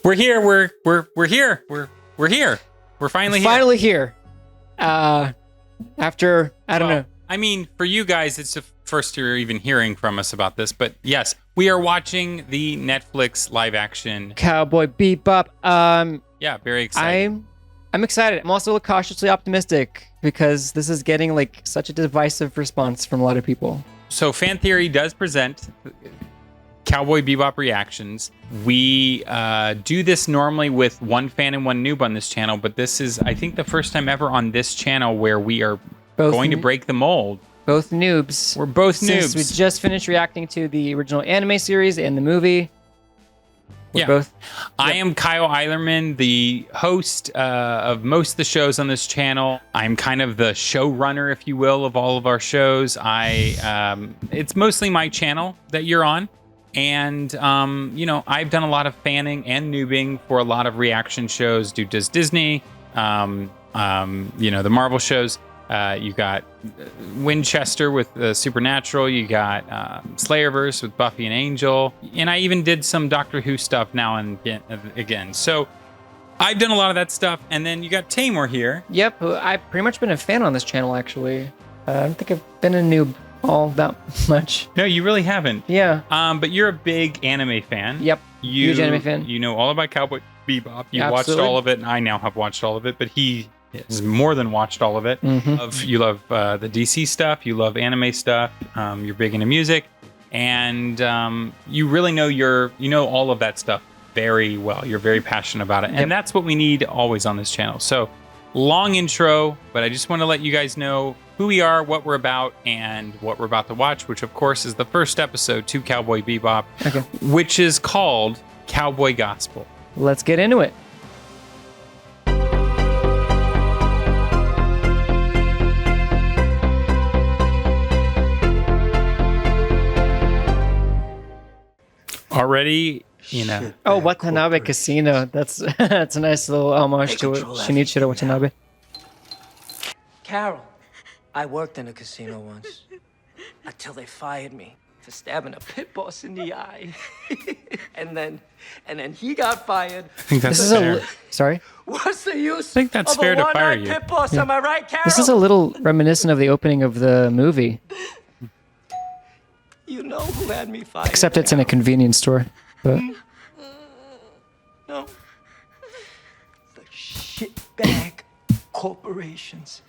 We're here. We're here. We're here. We're finally here. Finally here. After I don't know. I mean, for you guys, it's the first you're even hearing from us about this. But yes, we are watching the Netflix live action Cowboy Bebop. Yeah, very excited. I'm excited. I'm also cautiously optimistic because this is getting like such a divisive response from a lot of people. So Fan Theory does present Cowboy Bebop reactions. We do this normally with one fan and one noob on this channel, but this is, I think, the first time ever on this channel where we are going to break the mold. Both noobs. We're both Since noobs. we just finished reacting to the original anime series and the movie. We're both. I am Kyle Eilerman, the host of most of the shows on this channel. I'm kind of the showrunner, if you will, of all of our shows. It's mostly my channel that you're on. And, you know, I've done a lot of fanning and noobing for a lot of reaction shows. Does Disney, you know, the Marvel shows. You got Winchester with Supernatural. You got Slayerverse with Buffy and Angel. And I even did some Doctor Who stuff now and again. So I've done a lot of that stuff. And then you got Taymour here. Yep, I've pretty much been a fan on this channel, actually. I don't think I've been a noob all that much. No, you really haven't. Yeah. But you're a big anime fan. Yep, huge anime fan. You know all about Cowboy Bebop. You watched Absolutely. all of it, and I now have watched all of it. But he has more than watched all of it. You love the DC stuff. You love anime stuff. You're big into music, and you really know you know all of that stuff very well. You're very passionate about it, and that's what we need always on this channel. So, long intro, but I just want to let you guys know who we are, what we're about, and what we're about to watch, which of course is the first episode to Cowboy Bebop, which is called Cowboy Gospel. Let's get into it. Already, you know. Oh, Watanabe Casino. That's a nice little homage to it. Shinichiro Watanabe. Carol, I worked in a casino once until they fired me for stabbing a pit boss in the eye. and then he got fired. I think that's This is fair. Sorry? What's the use? I think that's of fair a to fire one-eyed you. pit boss, am I right, Carol? This is a little reminiscent of the opening of the movie, You know who had me fired? except it's in a convenience store. But No. The shitbag corporations.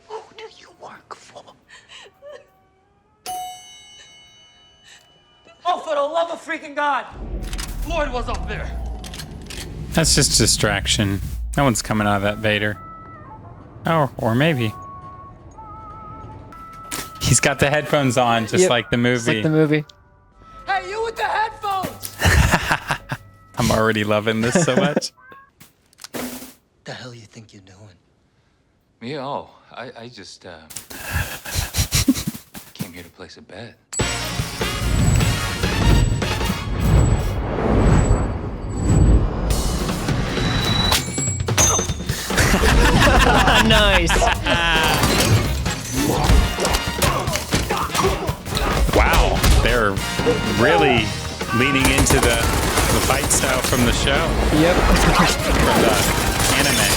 Who do you work for? Oh, for the love of freaking God! Floyd was up there. That's just distraction. No one's coming out of that Vader. Oh, or maybe. He's got the headphones on, just like the movie. Just like the movie. Hey, you with the headphones! I'm already loving this so much. The hell you think you're doing? Me? Oh, I just came here to place a bet. Nice. Wow, they're really leaning into the fight style from the show, Yep. from the anime.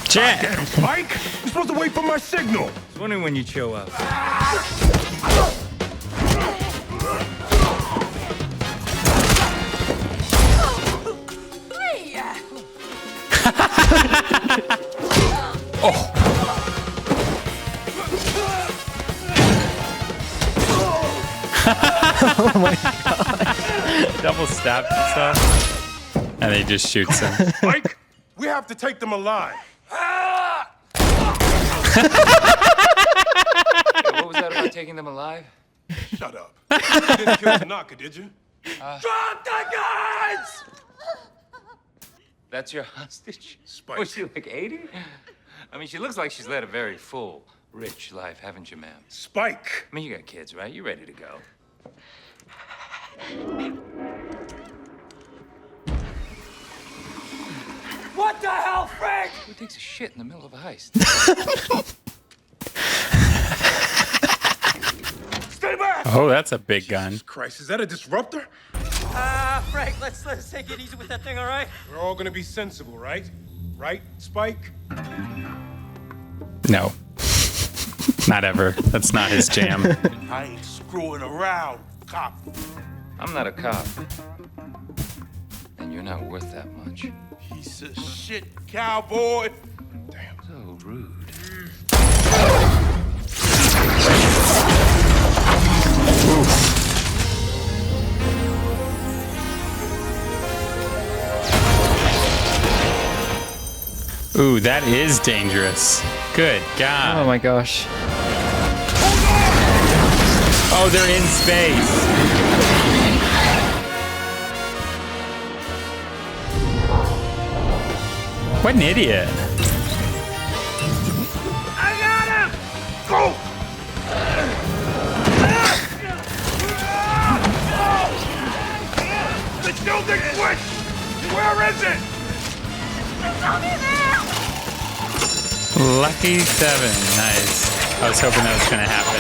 Jet! Mike, you're supposed to wait for my signal. I was wondering when you'd show up. Oh my god. Double stabs himself. And he just shoots him. Mike, we have to take them alive. Hey, what was that about taking them alive? Shut up. You didn't kill Tanaka, did you? Drop the guns! That's your hostage? Spike. Was she like 80? I mean, she looks like she's led a very full, rich life, haven't you, ma'am? Spike! I mean, you got kids, right? You ready to go? What the hell, Frank? Who takes a shit in the middle of a heist? Stay back! Oh, that's a big gun. Christ, is that a disruptor? Frank, let's take it easy with that thing, all right? We're all gonna be sensible, right? Right, Spike? No. Not ever. That's not his jam. I ain't screwing around, cop. I'm not a cop. And you're not worth that much. Piece of shit, cowboy. Damn. So rude. Ooh, that is dangerous. Good God. Oh my gosh. Oh, they're in space. What an idiot. I got him! Go! The building switch! Where is it? Lucky 7. Nice. I was hoping that was going to happen.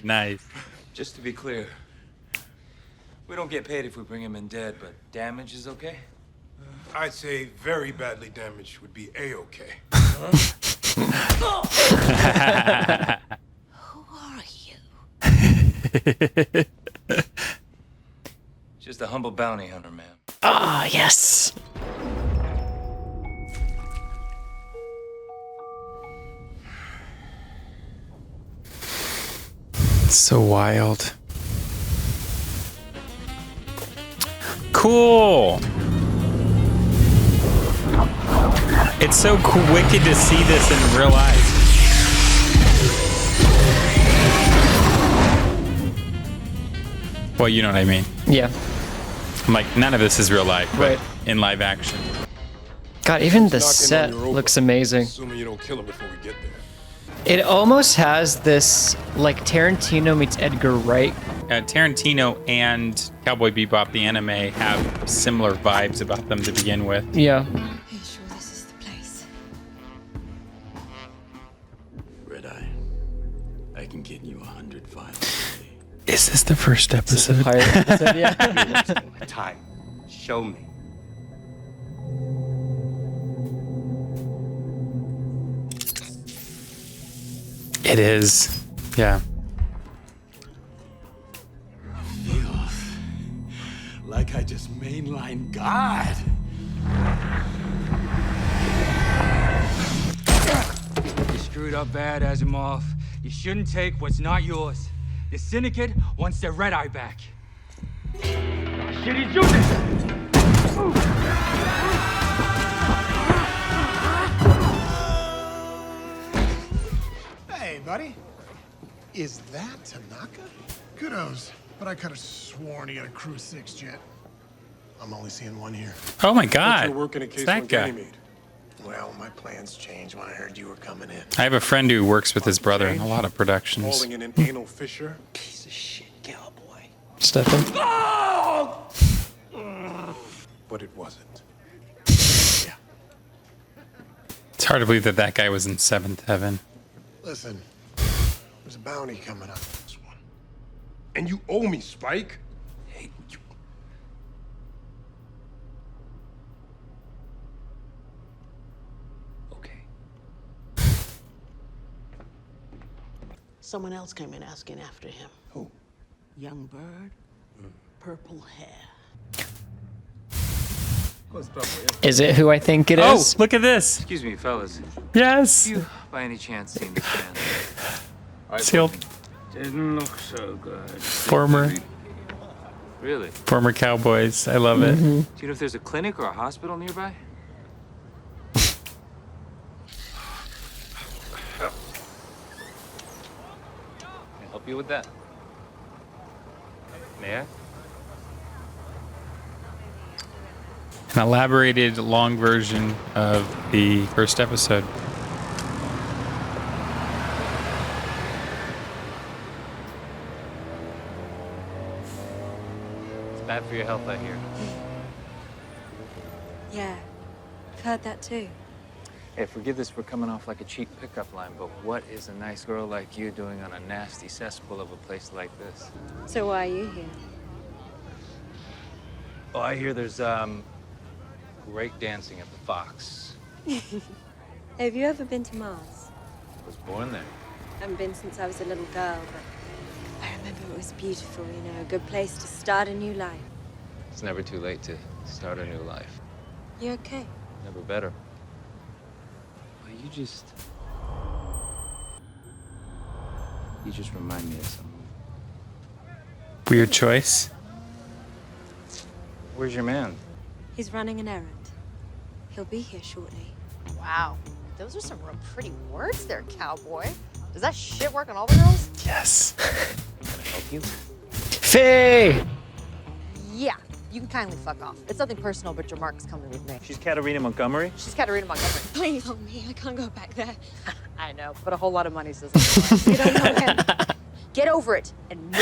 Nice. Just to be clear, we don't get paid if we bring him in dead, but damage is okay? I'd say very badly damaged would be A-okay. Who are you? Just a humble bounty hunter, man. Ah, yes. So wild. Cool. It's so wicked to see this in real life. Well, you know what I mean. Yeah. I'm like, none of this is real life, but Right. in live action. God, even the Knocking on set your Rover. looks amazing. Assuming you don't kill him before we get there. It almost has this, like, Tarantino meets Edgar Wright. Tarantino and Cowboy Bebop, the anime, have similar vibes about them to begin with. Yeah. Are you sure this is the place? Red Eye, I can get you 100 files a day. Is this the first episode? Pirate episode, yeah. Time. Show me. It is. Yeah. Feels like I just mainline God. You screwed up bad, Asimov. You shouldn't take what's not yours. The Syndicate wants their Red Eye back. Shitty Judas! Hey, buddy. Is that Tanaka? Kudos, but I could have sworn he had a Crew 6 jet. I'm only seeing one here. Oh my God. You're working in It's case that one guy. Ganymede. Well, my plans changed when I heard you were coming in. I have a friend who works with his brother in a lot of productions. Falling in an anal fissure. Piece of shit, cowboy. Stefan. But it wasn't. It's hard to believe that that guy was in Seventh Heaven. Listen, there's a bounty coming up. This one. And you owe me, Spike. Hey, you... Okay. Someone else came in asking after him. Who? Young bird, purple hair. Is it who I think it Oh, is? look at this. Excuse me, fellas. Yes. You, by any chance, seen this man? Sealed. Didn't look so good. Former Really? Cowboys. I love it. Do you know if there's a clinic or a hospital nearby? Help help you with that? May I? An elaborated long version of the first episode. It's bad for your health, I hear. Yeah, I've heard that too. Hey, forgive this for coming off like a cheap pickup line, but what is a nice girl like you doing on a nasty cesspool of a place like this? So why are you here? Oh, I hear there's, great dancing at the Fox. Have you ever been to Mars? I was born there. I haven't been since I was a little girl, but I remember it was beautiful, you know, a good place to start a new life. It's never too late to start a new life. You okay? Never better. Well, you just remind me of someone. Weird choice. Where's your man? He's running an errand. He'll be here shortly. Wow, those are some real pretty words there, cowboy. Does that shit work on all the girls? Yes. Can I help you? Faye! Yeah, you can kindly fuck off. It's nothing personal, but your mark's coming with me. She's Katarina Montgomery? She's Katarina Montgomery. Please help me. I can't go back there. I know, but a whole lot of money says otherwise. You don't know him. Get over it and move.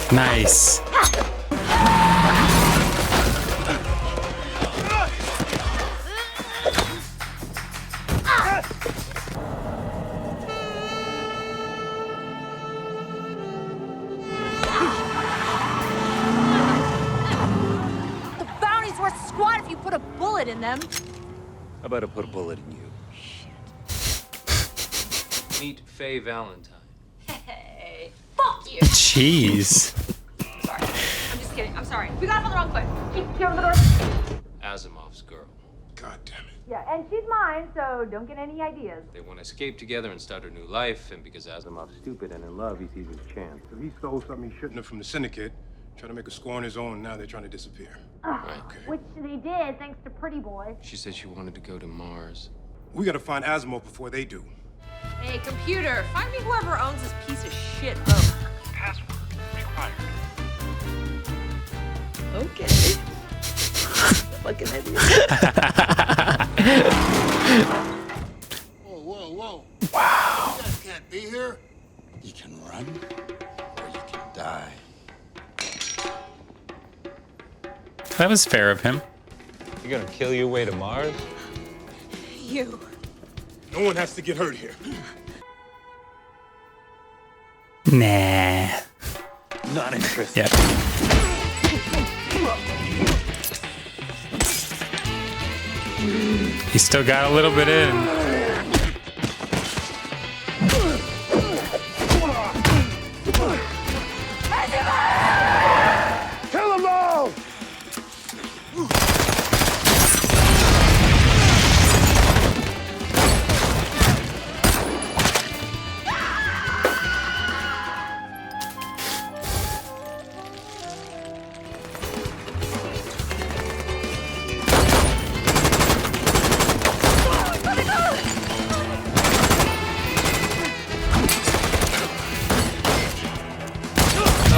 Nice. The bounty's worth a squat if you put a bullet in them. How about I put a bullet in you? Meet Faye Valentine. Hey, fuck you. Jeez. Sorry, I'm just kidding. I'm sorry. We got off on the wrong foot. Get over the door. Asimov's girl. God damn it. Yeah, and she's mine, so don't get any ideas. They want to escape together and start a new life, and because Asimov's stupid and in love, he sees his chance. So he stole something he shouldn't have from the syndicate, trying to make a score on his own, and now they're trying to disappear. Right. Which they did, thanks to Pretty Boy. She said she wanted to go to Mars. We gotta find Asimov before they do. Hey, computer, find me whoever owns this piece of shit boat. Password required. Okay. Fucking idiot. Whoa, whoa, whoa. Wow. You guys can't be here. You can run, or you can die. That was fair of him. You're gonna kill your way to Mars? You. No one has to get hurt here. Nah. Not interested. Yeah. He still got a little bit in. Kill them all!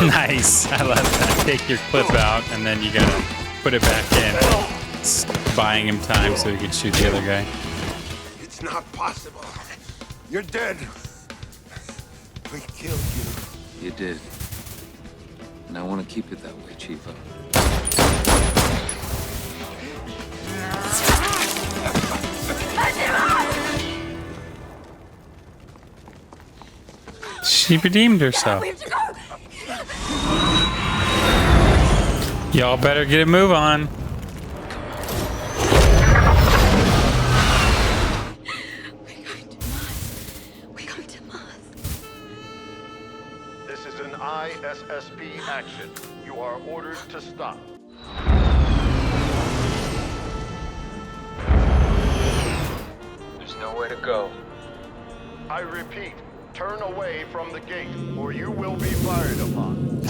Nice. I love that. Take your clip out, and then you gotta put it back in. It's buying him time so he can shoot the other guy. It's not possible. You're dead. We killed you. You did. And I want to keep it that way, Chifa. She redeemed herself. Y'all better get a move on. We're going to Mars. This is an ISSP action. You are ordered to stop. There's nowhere to go. I repeat, turn away from the gate, or you will be fired upon.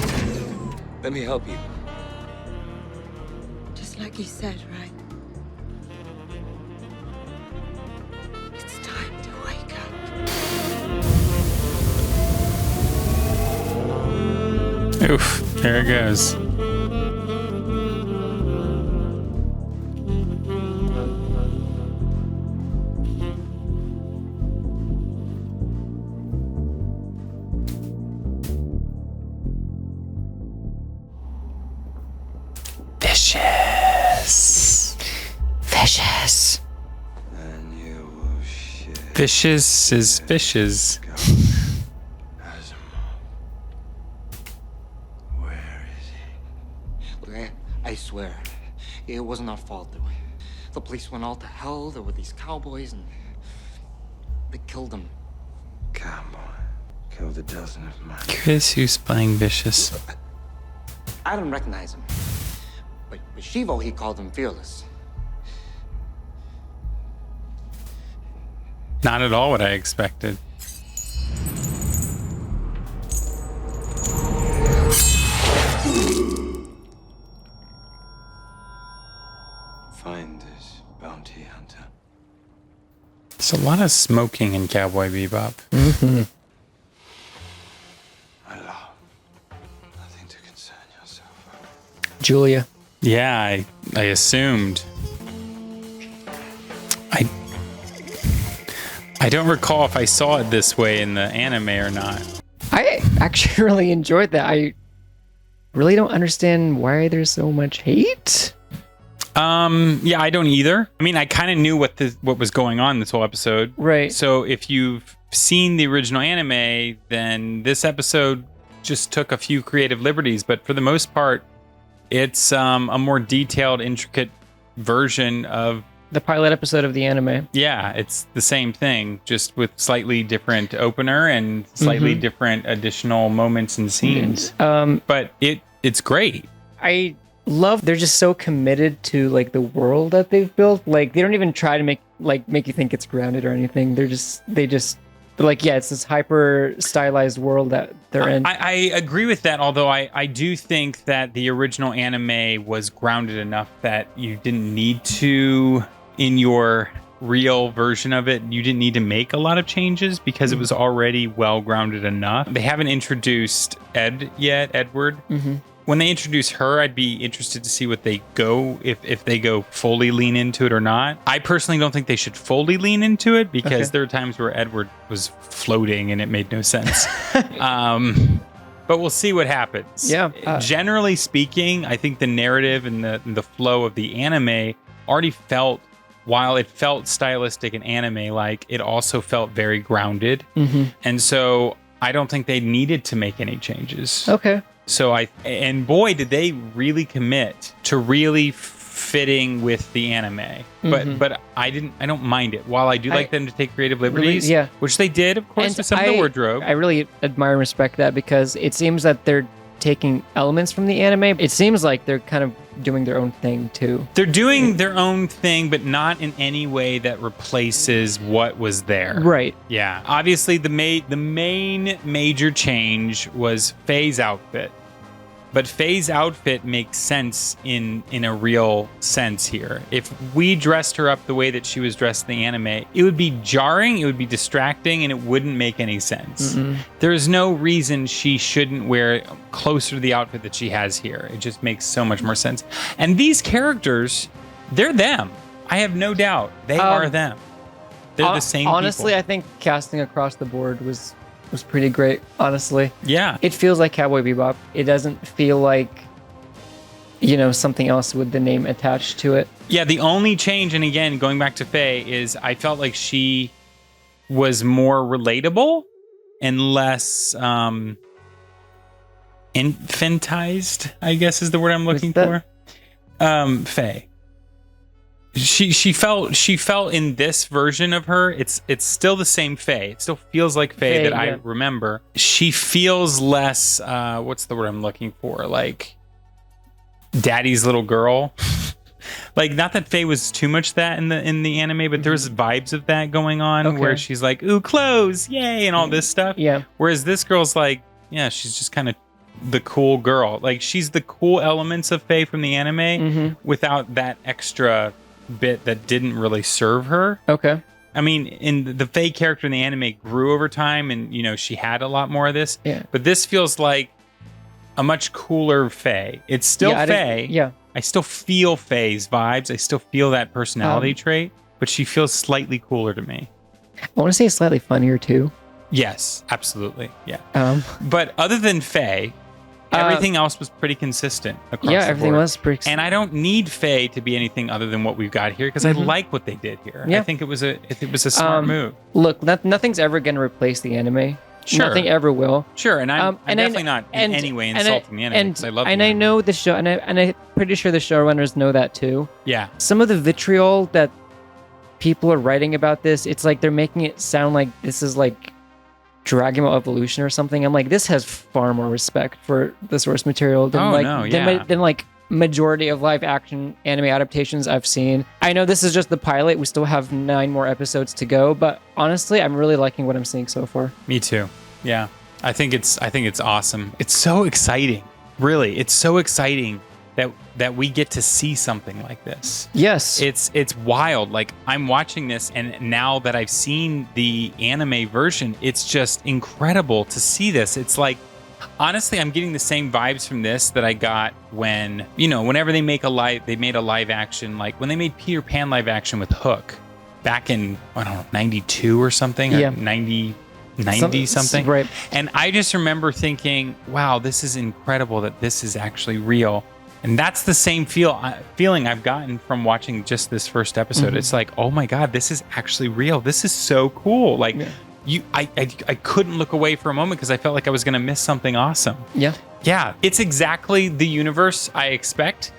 Let me help you. Just like you said, right? It's time to wake up. Oof, there it goes. Vicious. Vicious. Vicious is fishes. I swear, it wasn't our fault. The place went all to hell. There were these cowboys, and they killed them. Cowboy killed a dozen of mine. Curious who's playing Vicious. I didn't recognize him. But Shivo, he called him fearless. Not at all what I expected. Find this bounty hunter. There's a lot of smoking in Cowboy Bebop. Mm-hmm. My love, nothing to concern yourself over. Julia. Yeah, I assumed. I don't recall if I saw it this way in the anime or not. I actually really enjoyed that. I really don't understand why there's so much hate. Yeah, I don't either. I mean, I kind of knew what was going on this whole episode. Right. So if you've seen the original anime, then this episode just took a few creative liberties, but for the most part, it's a more detailed, intricate version of the pilot episode of the anime. Yeah, it's the same thing, just with slightly different opener and slightly different additional moments and scenes. But it's great. I love they're just so committed to like the world that they've built. Like they don't even try to make you think it's grounded or anything. They're like, yeah, it's this hyper stylized world that they're in. I agree with that, although I do think that the original anime was grounded enough that you didn't need to, in your real version of it, you didn't need to make a lot of changes because it was already well grounded enough. They haven't introduced Edward. When they introduce her, I'd be interested to see what they go, if they go fully lean into it or not. I personally don't think they should fully lean into it because there are times where Edward was floating and it made no sense. But we'll see what happens. Yeah. Generally speaking, I think the narrative and the flow of the anime already felt, while it felt stylistic and anime-like, it also felt very grounded. And so I don't think they needed to make any changes. Okay. So and boy, did they really commit to really fitting with the anime. But I don't mind it. While I do like them to take creative liberties, really, which they did, of course, with some of the wardrobe. I really admire and respect that because it seems that they're taking elements from the anime. It seems like they're kind of doing their own thing too. They're doing their own thing, but not in any way that replaces what was there. Right. Yeah. Obviously, the main major change was Faye's outfit. But Faye's outfit makes sense in a real sense here. If we dressed her up the way that she was dressed in the anime, it would be jarring, it would be distracting, and it wouldn't make any sense. There is no reason she shouldn't wear closer to the outfit that she has here. It just makes so much more sense. And these characters, they're them. I have no doubt. They are them. They're the same honestly, people. I think casting across the board was pretty great, honestly. Yeah. It feels like Cowboy Bebop. It doesn't feel like, something else with the name attached to it. Yeah, the only change, and again, going back to Faye, is I felt like she was more relatable and less infantized, I guess is the word I'm looking for. Faye. She felt in this version of her, it's still the same Faye. It still feels like Faye that I remember. She feels less what's the word I'm looking for? Like daddy's little girl. Like, not that Faye was too much that in the anime, but there's vibes of that going on where she's like, ooh, clothes, yay, and all this stuff. Yeah. Whereas this girl's like, yeah, she's just kind of the cool girl. Like, she's the cool elements of Faye from the anime Mm-hmm. without that extra bit that didn't really serve her. Okay. I mean, in the Faye character in the anime grew over time, and you know she had a lot more of this. Yeah. But this feels like a much cooler Faye. It's still Faye. Yeah. I still feel Faye's vibes. I still feel that personality trait, but she feels slightly cooler to me. I want to say slightly funnier too. Yes, absolutely. Yeah. But other than Faye, everything else was pretty consistent across yeah, the everything board. was pretty. And I don't need Faye to be anything other than what we've got here because I like what they did here. Yeah. I think it was a smart move. Look, nothing's ever going to replace the anime. Sure. Nothing ever will. Sure, and I'm definitely not in any way insulting the anime because I love and the I anime. know the show, and I'm pretty sure the showrunners know that too. Yeah. Some of the vitriol that people are writing about this, it's like they're making it sound like this is like Dragon Ball Evolution or something. I'm like, this has far more respect for the source material than than like majority of live action anime adaptations I've seen. I know this is just the pilot. We still have 9 more episodes to go, but honestly, I'm really liking what I'm seeing so far. Me too. Yeah. I think it's awesome. It's so exciting. Really, it's so exciting that we get to see something like this. Yes. It's wild. Like, I'm watching this, and now that I've seen the anime version, it's just incredible to see this. It's like, honestly, I'm getting the same vibes from this that I got when, whenever they made a live action, like when they made Peter Pan live action with Hook back in, I don't know, 92 or something, Yeah. or 90 something. Right. And I just remember thinking, wow, this is incredible that this is actually real. And that's the same feeling I've gotten from watching just this first episode. Mhm. It's like, oh my God, this is actually real. This is so cool. Like, I couldn't look away for a moment because I felt like I was going to miss something awesome. Yeah. Yeah, it's exactly the universe I expect.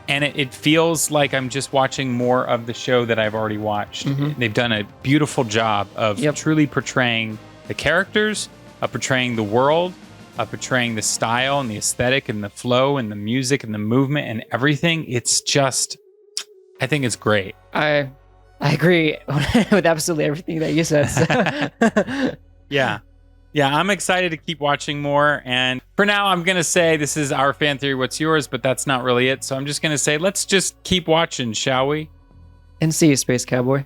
And it feels like I'm just watching more of the show that I've already watched. Mhm. They've done a beautiful job of truly portraying the characters, of portraying the world, of portraying the style and the aesthetic and the flow and the music and the movement and everything. It's just, I think it's great. I agree with absolutely everything that you said. So. Yeah. Yeah, I'm excited to keep watching more. And for now, I'm going to say this is our fan theory. What's yours? But that's not really it. So I'm just going to say, let's just keep watching, shall we? And see you, Space Cowboy.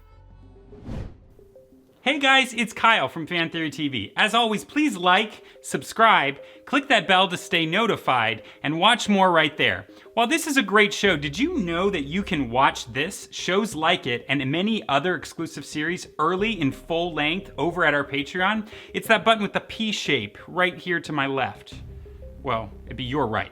Hey guys, it's Kyle from Fan Theory TV. As always, please like, subscribe, click that bell to stay notified, and watch more right there. While this is a great show, did you know that you can watch this, shows like it, and many other exclusive series early in full length over at our Patreon? It's that button with the P shape right here to my left. Well, it'd be your right.